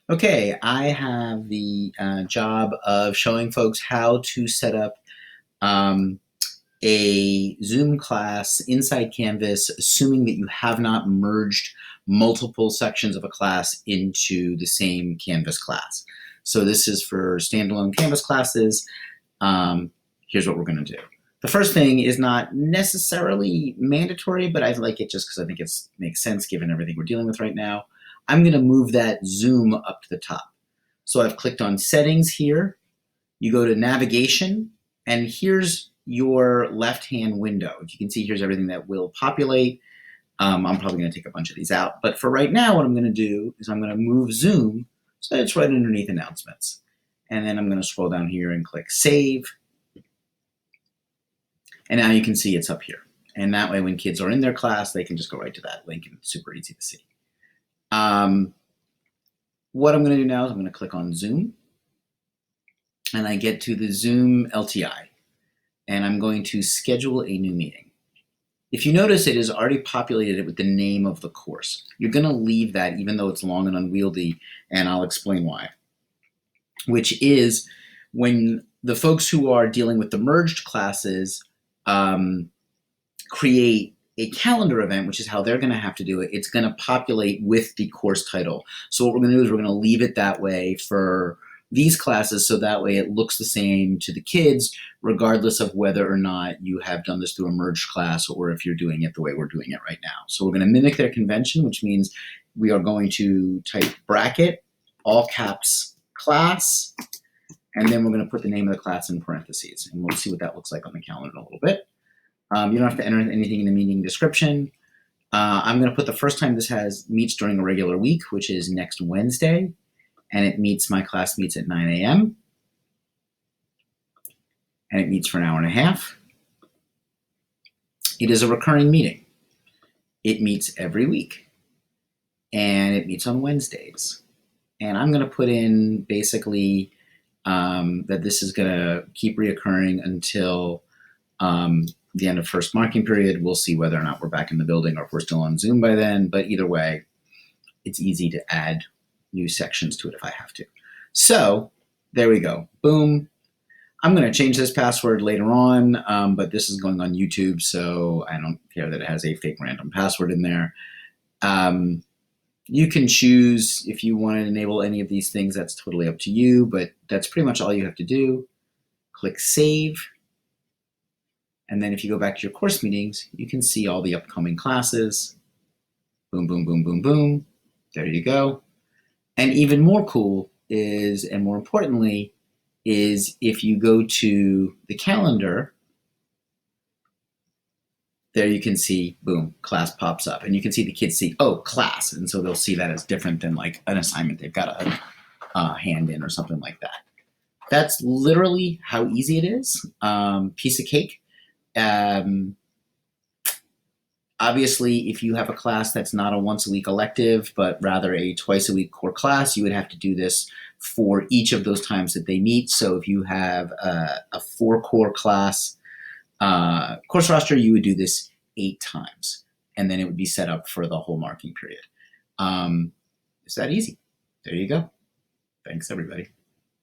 Okay, I have the job of showing folks how to set up um, a Zoom class inside Canvas, assuming that you have not merged multiple sections of a class into the same Canvas class. So this is for standalone Canvas classes. Here's what we're going to do. The first thing is not necessarily mandatory, but I like it just because I think it makes sense given everything we're dealing with right now. I'm going to move that zoom up to the top. So I've clicked on settings here. You go to navigation, and here's your left-hand window. If you can see, here's everything that will populate. I'm probably going to take a bunch of these out. But for right now, what I'm going to do is I'm going to move zoom so that it's right underneath announcements. And then I'm going to scroll down here and click save. And now you can see it's up here. And that way, when kids are in their class, they can just go right to that link, and it's super easy to see. What I'm going to do now is I'm going to click on Zoom, and I get to the Zoom LTI, and I'm going to schedule a new meeting. If you notice, it has already populated it with the name of the course. You're going to leave that even though it's long and unwieldy, and I'll explain why. Which is when the folks who are dealing with the merged classes create a calendar event, which is how they're going to have to do it, it's going to populate with the course title. So what we're going to do is we're going to leave it that way for these classes, so that way it looks the same to the kids, regardless of whether or not you have done this through a merged class or if you're doing it the way we're doing it right now. So we're going to mimic their convention, which means we are going to type bracket, all caps, class, and then we're going to put the name of the class in parentheses, and we'll see what that looks like on the calendar in a little bit. You don't have to enter anything in the meeting description. I'm going to put the first time this meets during a regular week, which is next Wednesday, and my class meets at 9 a.m. and it meets for an hour and a half. It is a recurring meeting. It meets every week, and it meets on Wednesdays. And I'm going to put in basically that this is going to keep reoccurring until the end of first marking period. We'll see whether or not we're back in the building or if we're still on Zoom by then. But either way, it's easy to add new sections to it if I have to. So there we go. Boom. I'm going to change this password later on, but this is going on YouTube, so I don't care that it has a fake random password in there. You can choose if you want to enable any of these things. That's totally up to you, but that's pretty much all you have to do. Click save. And then if you go back to your course meetings, you can see all the upcoming classes. Boom, boom, boom, boom, boom. There you go. And even more cool is, and more importantly, is if you go to the calendar, there you can see, boom, class pops up. And you can see the kids see, oh, class. And so they'll see that as different than like an assignment they've got a hand in or something like that. That's literally how easy it is. Piece of cake. Obviously, if you have a class that's not a once-a-week elective, but rather a twice-a-week core class, you would have to do this for each of those times that they meet. So if you have a 4-core class course roster, you would do this 8 times, and then it would be set up for the whole marking period. It's that easy. There you go. Thanks, everybody.